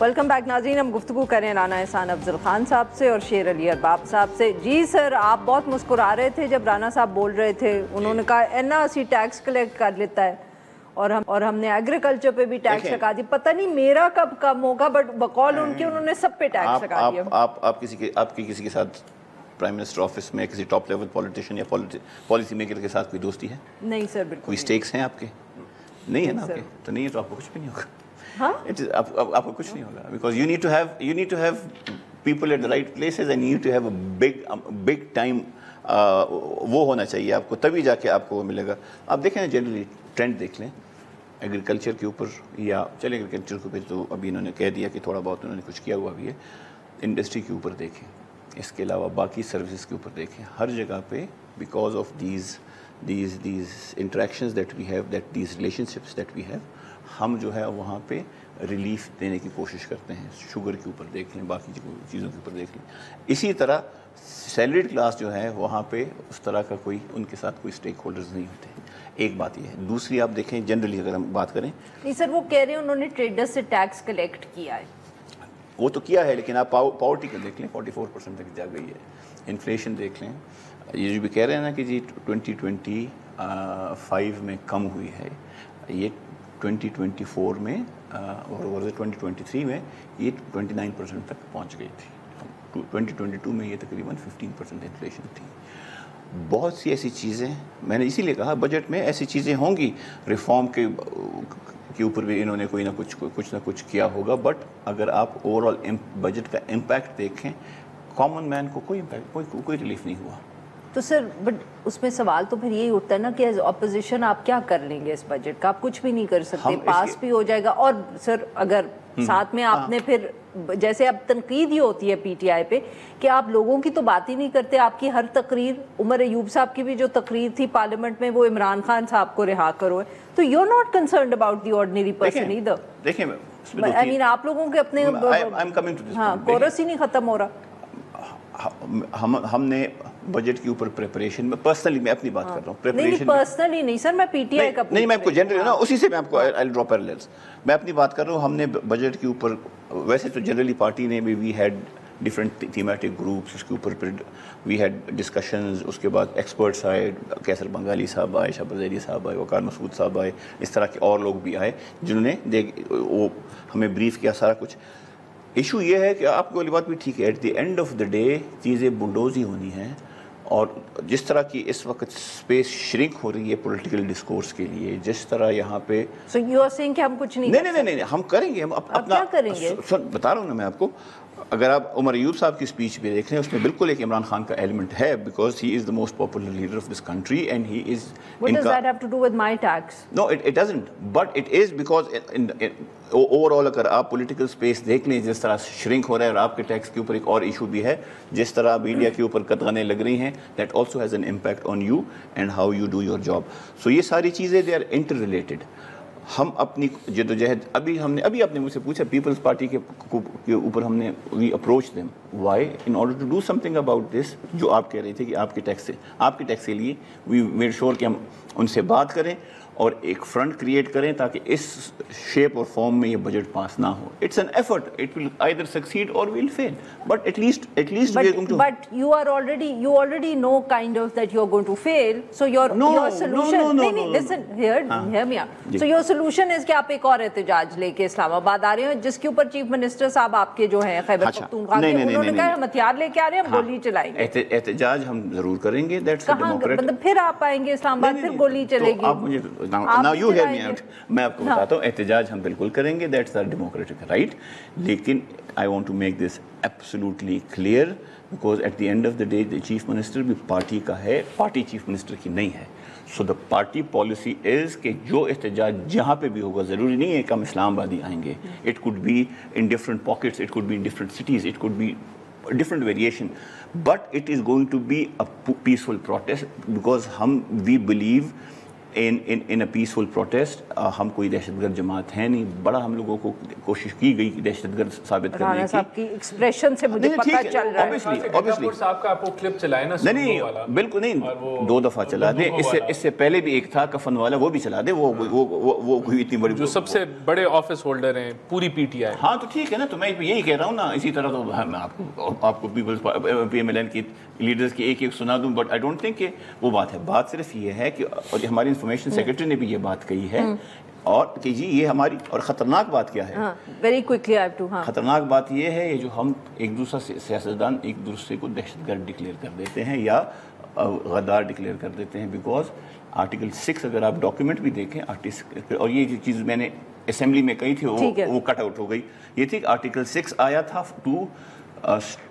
Welcome back ناظرین. ہم گفتگو کریں رانا احسان افضل خان صاحب سے اور شیر علی ارباب صاحب سے. جی سر, آپ بہت مسکرا رہے تھے جب رانا صاحب بول رہے تھے. انہوں نے کہا اینا اسی ٹیکس کلیکٹ کر لیتا ہے اور ہم نے ایگریکلچر پہ بھی ٹیکس لگا دی. پتہ نہیں میرا کب کم ہوگا, بٹ بقول ان کے انہوں نے سب پہ ٹیکس لگا دیا. آپ کسی کے ساتھ پرائم منسٹر آفس میں کسی ٹاپ لیول پولیٹیشین یا پالیسی میکر کے ساتھ کوئی دوستی ہے؟ نہیں سر, بالکل. کوئی سٹیکس ہیں آپ کے؟ نہیں ہے نا آپ کے, تو نہیں ہے تو آپ کو کچھ بھی نہیں ہوگا. آپ کو کچھ نہیں ہوگا, because you need to have people at the right places and you need to have a big time. وہ ہونا چاہیے آپ کو, تبھی جا کے آپ کو وہ ملے گا. آپ دیکھیں نا جنرلی ٹرینڈ دیکھ لیں ایگریکلچر کے اوپر, یا چلے ایگریکلچر کے اوپر تو ابھی انہوں نے کہہ دیا کہ تھوڑا بہت انہوں نے کچھ کیا ہوا بھی ہے. انڈسٹری کے اوپر دیکھیں, اس کے علاوہ باقی سروسز کے اوپر دیکھیں, ہر جگہ پہ because of these interactions that we have, these relationships that we have, ہم جو ہے وہاں پہ ریلیف دینے کی کوشش کرتے ہیں. شوگر کے اوپر دیکھ لیں, باقی چیزوں کے اوپر دیکھ لیں. اسی طرح سیلریڈ کلاس جو ہے وہاں پہ اس طرح کا کوئی ان کے ساتھ کوئی اسٹیک ہولڈرز نہیں ہوتے. ایک بات یہ ہے. دوسری آپ دیکھیں جنرلی اگر ہم بات کریں, نہیں سر, وہ کہہ رہے ہیں انہوں نے ٹریڈر سے ٹیکس کلیکٹ کیا ہے. وہ تو کیا ہے, لیکن آپ پاورٹی کا دیکھ لیں 44% تک جا گئی ہے. انفلیشن دیکھ لیں, یہ جو بھی کہہ رہے ہیں نا کہ جی 2025 میں کم ہوئی ہے, یہ 2024 میں اور 2023 میں یہ 29% تک پہنچ گئی تھی. 2022 میں یہ تقریباً 15% انفلیشن تھی. بہت سی ایسی چیزیں, میں نے اسی لیے کہا بجٹ میں ایسی چیزیں ہوں گی, ریفارم کے اوپر بھی انہوں نے کوئی نہ کچھ کیا ہوگا. بٹ اگر آپ اوور آل بجٹ کا امپیکٹ دیکھیں, کامن مین کو کوئی ریلیف نہیں ہوا. تو سر بٹ اس میں سوال تو پھر یہی اٹھتا ہے نا کہ ایز اپوزیشن آپ کیا کر لیں گے اس بجٹ کا؟ آپ کچھ بھی نہیں کر سکتے, پاس بھی ہو جائے گا. اور سر اگر ساتھ میں آپ نے پھر جیسے اب تنقید یہ ہوتی ہے پی ٹی آئی پہ کہ آپ لوگوں کی تو بات ہی نہیں کرتے, آپ کی ہر تقریر, عمر ایوب صاحب کی بھی جو تقریر تھی پارلیمنٹ میں وہ عمران خان صاحب کو رہا کرو ہے, تو you are not concerned about the ordinary person either. دیکھیں آئی مین آپ لوگوں کے اپنے کورس ہی نہیں ختم ہو رہا. ہم نے بجٹ کے اوپر پریپریشن میں پرسنلی میں اپنی بات کر رہا ہوں, نہیں پرسنلی نہیں سر, میں پی ٹی آئی کا نہیں, میں آپ کو جنرلی نا اسی سے میں آپ کو I'll draw parallels. میں اپنی بات کر رہا ہوں. ہم نے بجٹ کے اوپر ویسے تو جنرلی پارٹی نے بھی we had different thematic groups, اس کے اوپر پھر وی ہیڈ ڈسکشنز. اس کے بعد ایکسپرٹس آئے, کیسر بنگالی صاحب آئے, شہباز زیدی صاحب آئے, وقار مسعود صاحب آئے, اس طرح کے اور لوگ بھی آئے جنہوں نے وہ ہمیں بریف کیا سارا کچھ. ایشو یہ ہے کہ آپ کو والی بات بھی ٹھیک ہے, at the end of the day چیزیں بلڈوز ہی ہونی ہیں. اور جس طرح کی اس وقت اسپیس شرنک ہو رہی ہے پولیٹیکل ڈسکورس کے لیے, جس طرح یہاں پہ سو یو آر سیئنگ کہ ہم کچھ نہیں ہم کریں گے, ہم اپنا کریں گے. بتا رہا ہوں نا میں آپ کو. اگر آپ عمر ایوب صاحب کی اسپیچ بھی دیکھ لیں, اس میں بالکل ایک عمران خان کا ایلیمنٹ ہے, because he is the most popular leader of this country and he is. What does that have to do with my tax? No, it doesn't. But it is because overall اگر آپ political space دیکھ لیں جس طرح shrink ہو رہا ہے, اور آپ کے ٹیکس کے اوپر ایک اور ایشو بھی ہے, جس طرح میڈیا کے اوپر قدغنیں لگ رہی ہیں, that also has an impact on you and how you do your job. So یہ ساری چیزیں they are interrelated. ہم اپنی جدوجہد ابھی آپ نے مجھ سے پوچھا پیپلز پارٹی کے اوپر ہم نے we approach them why in order to do something about this, جو آپ کہہ رہے تھے کہ آپ کے ٹیکس کے لیے وی میڈ شیور کہ ہم ان سے بات کریں اور ایک فرنٹ کریٹ کریں تاکہ اس شیپ اور فارم میں یہ بجٹ پاس نہ ہو. It's an effort, it will either succeed or we'll fail, but at least we are going to. But you already know kind of that you are going to fail, so your solution. No, listen, hear me out. So your solution is کہ آپ ایک اور احتجاج لے کے اسلام آباد آ رہے ہیں, جس کے اوپر چیف منسٹر صاحب آپ کے جو ہیں خیبر پختونخوا کے, انہوں نے کہا ہم ہتھیار لے کے آ رہے ہیں, ہم گولی چلائیں گے. احتجاج ہم ضرور کریں گے, مطلب پھر آپ آئیں گے اسلام آباد, پھر گولی چلے گی. آپ مجھے now you hear me out. میں آپ کو بتاتا ہوں, احتجاج ہم بالکل کریں گے, that's our democratic right. لیکن I want to make this absolutely clear because at the end of the day the chief minister بھی پارٹی کا ہے, پارٹی چیف منسٹر کی نہیں ہے. So the party policy is کہ جو احتجاج جہاں پہ بھی ہوگا, ضروری نہیں ہے کہ ہم اسلام آباد ہی آئیں گے. It could be in different pockets, it could be in different cities, it could be different variation, but it is going to be a peaceful protest because we believe in a peaceful protest. ہم کوئی دہشت گرد جماعت ہے نہیں. بڑا ہم لوگوں کو کوشش کی گئی کہ دہشت گرد ثابت کرنے کی. رانا صاحب کی ایکسپریشن سے مجھے پتہ چل رہا ہے. obviously صاحب کا آپ کو کلپ چلائے نا. نہیں بالکل نہیں, 2 دفعہ چلا دیں. اس سے پہلے بھی ایک تھا کفن والا, وہ بھی چلا دے. وہ کوئی اتنی بڑی, جو سب سے بڑے آفس ہولڈر ہیں پوری پی ٹی آئی. ہاں تو ٹھیک ہے نا, تو میں یہی کہہ رہا ہوں نا. اسی طرح تو میں آپ کو peoples P M L N کی لیڈرز کی ایک سنا دوں, بٹ آئی ڈونٹ تھنک کہ وہ بات ہے. بات صرف یہ ہے کہ, اور ہماری انفارمیشن سیکرٹری نے بھی یہ بات کہی ہے, اور کہ جی یہ ہماری, اور خطرناک بات کیا ہے, very quickly I have to, خطرناک بات یہ ہے یہ جو ہم ایک دوسرے سیاستدان ایک دوسرے کو دہشت گرد ڈکلیئر کر دیتے ہیں یا غدار ڈکلیئر کر دیتے ہیں. بیکاز آرٹیکل 6 اگر آپ ڈاکیومنٹ بھی دیکھیں, اور یہ جو چیز میں نے اسمبلی میں کہی تھی وہ کٹ آؤٹ ہو گئی. یہ تھی کہ آرٹیکل 6 آیا تھا to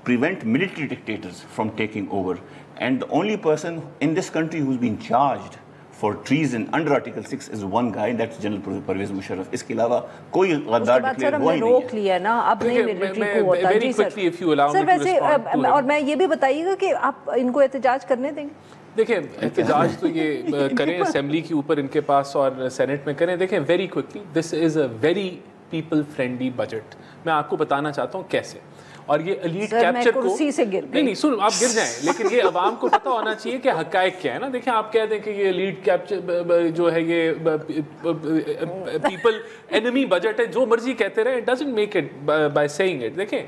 prevent military dictators from taking over, and the only person in this country who's been charged for treason under Article 6 is one guy, that's General Pervez Musharraf. اس کے علاوہ کوئی غدار ڈکلیئر ہوا ہی نہیں ہے. روک لیا نا, اب نہیں ملٹری کو ہوتا. جی سر ویسے, اور میں یہ بھی بتائیے گا کہ آپ ان کو احتجاج کرنے دیں گے. دیکھیں احتجاج تو یہ کریں اسمبلی کے اوپر ان کے پاس اور سینٹ میں کریں. دیکھیں very quickly, this is a very people friendly budget. میں آپ کو بتانا چاہتا ہوں کیسے. اور یہ ایلیٹ کیپچر کو نہیں سن آپ گر جائیں, لیکن یہ عوام کو پتہ ہونا چاہیے کہ حقائق کیا ہے نا. دیکھیں آپ کہہ دیں کہ یہ ایلیٹ کیپچر جو ہے یہ پیپل انیمی بجٹ ہے, جو مرضی کہتے رہے, it doesn't make it by seeing it. دیکھیں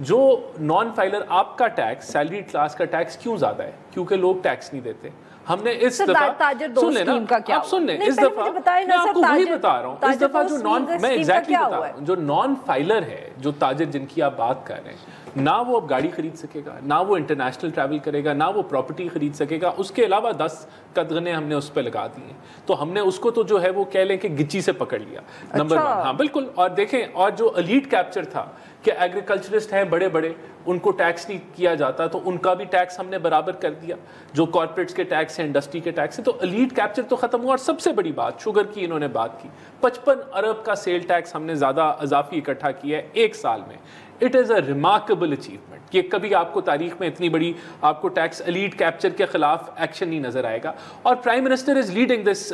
جو نان فائلر, آپ کا ٹیکس سیلری کلاس کا ٹیکس کیوں زیادہ ہے؟ کیونکہ لوگ ٹیکس نہیں دیتے. ہم نے اس دفعہ سن لیں نا, آپ سن لیں, اس دفعہ میں آپ کو وہی بتا رہا ہوں. اس دفعہ جو نان, میں ایگزیکٹلی بتا رہا ہوں, جو نان فائلر ہے, جو تاجر جن کی آپ بات کر رہے ہیں, نہ وہ اب گاڑی خرید سکے گا, نہ وہ انٹرنیشنل ٹریول کرے گا, نہ وہ پراپرٹی خرید سکے گا. اس کے علاوہ 10 قدغنے ہم نے اس پہ لگا دی ہیں. تو ہم نے اس کو تو جو ہے وہ کہہ لیں کہ گچی سے پکڑ لیا, نمبر 1. ہاں بالکل. اور دیکھیں, اور جو ایلیٹ کیپچر تھا کہ ایگریکلچرسٹ ہیں بڑے بڑے, ان کو ٹیکس نہیں کیا جاتا, تو ان کا بھی ٹیکس ہم نے برابر کر دیا. جو کارپوریٹس کے ٹیکس ہیں, انڈسٹری کے ٹیکس ہیں, تو ایلیٹ کیپچر تو ختم ہوا. اور سب سے بڑی بات, شوگر کی انہوں نے بات کی, 55 ارب کا سیل ٹیکس ہم نے زیادہ اضافی اکٹھا کیا ہے ایک سال میں. It is a remarkable achievement. یہ کبھی آپ کو تاریخ میں اتنی بڑی آپ کو ٹیکس ایلیٹ کیپچر کے خلاف ایکشن نہیں نظر آئے گا. اور prime minister is leading this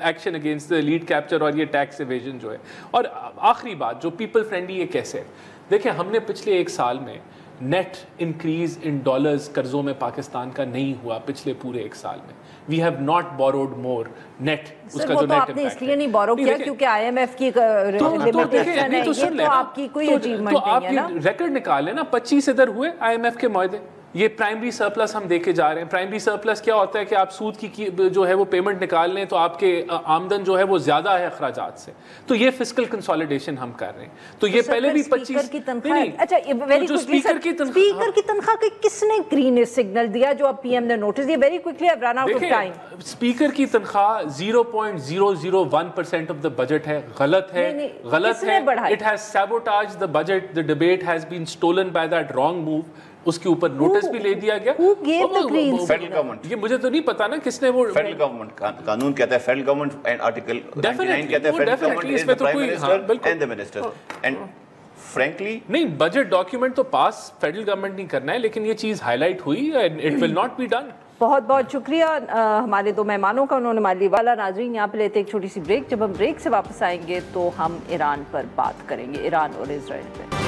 action against elite capture اور یہ ٹیکس ایویژن جو ہے. اور آخری بات, جو پیپل فرینڈلی, یہ کیسے؟ دیکھیں ہم نے پچھلے 1 سال میں نیٹ انکریز ان ڈالرز قرضوں میں پاکستان کا نہیں ہوا. پچھلے پورے 1 سال میں we have not borrowed more net. اس کا جو نیٹ آپ نے اس لیے نہیں بورو کیا کیونکہ آئی ایم ایف کی لمیٹیشن ہے. یہ تو آپ کی کوئی اچیومنٹ نہیں ہے نا. ریکارڈ نکال لیں نا, 25 ادھر ہوئے آئی ایم ایف کے معاہدے. یہ پرائمری سرپلس ہم دیکھے جا رہے ہیں. پرائمری سرپلس کیا ہوتا ہے کہ آپ سود کی جو ہے وہ پیمنٹ نکال لیں تو آپ کے آمدن جو ہے وہ زیادہ ہے اخراجات سے. تو یہ فسکل کنسالیڈیشن ہم کر رہے ہیں. تو یہ پہلے بھی 25 کی تنخواہ, اچھا اسپیکر کی تنخواہ کو کس نے گرین سگنل دیا جو اب پی ایم نے نوٹس دیا؟ Very quickly I run out of time. Speaker کی تنخواہ 0.001% آف دا بجٹ ہے. غلط ہے, غلط ہے. It has sabotage the budget. The debate has been stolen by that wrong move. اس کے اوپر نوٹس بھی لے دیا گیا. فیڈرل گورنمنٹ, یہ مجھے تو نہیں پتا نا کس نے. وہ فیڈرل گورنمنٹ قانون کہتا ہے, فیڈرل گورنمنٹ اینڈ آرٹیکل 99 کہتا ہے federal government is the prime minister and the minister. And frankly نہیں, بجٹ ڈاکیومنٹ تو پاس فیڈرل گورنمنٹ نہیں کرنا ہے, لیکن یہ چیز ہائی لائٹ ہوئی and it will not be done. بہت بہت شکریہ ہمارے 2 مہمانوں کا, انہوں نے ہمارے لیے والا. ناظرین یہاں پہ لیتے ایک چھوٹی سی بریک. جب ہم بریک سے واپس آئیں گے تو ہم ایران پر بات کریں گے, ایران اور اسرائیل پہ.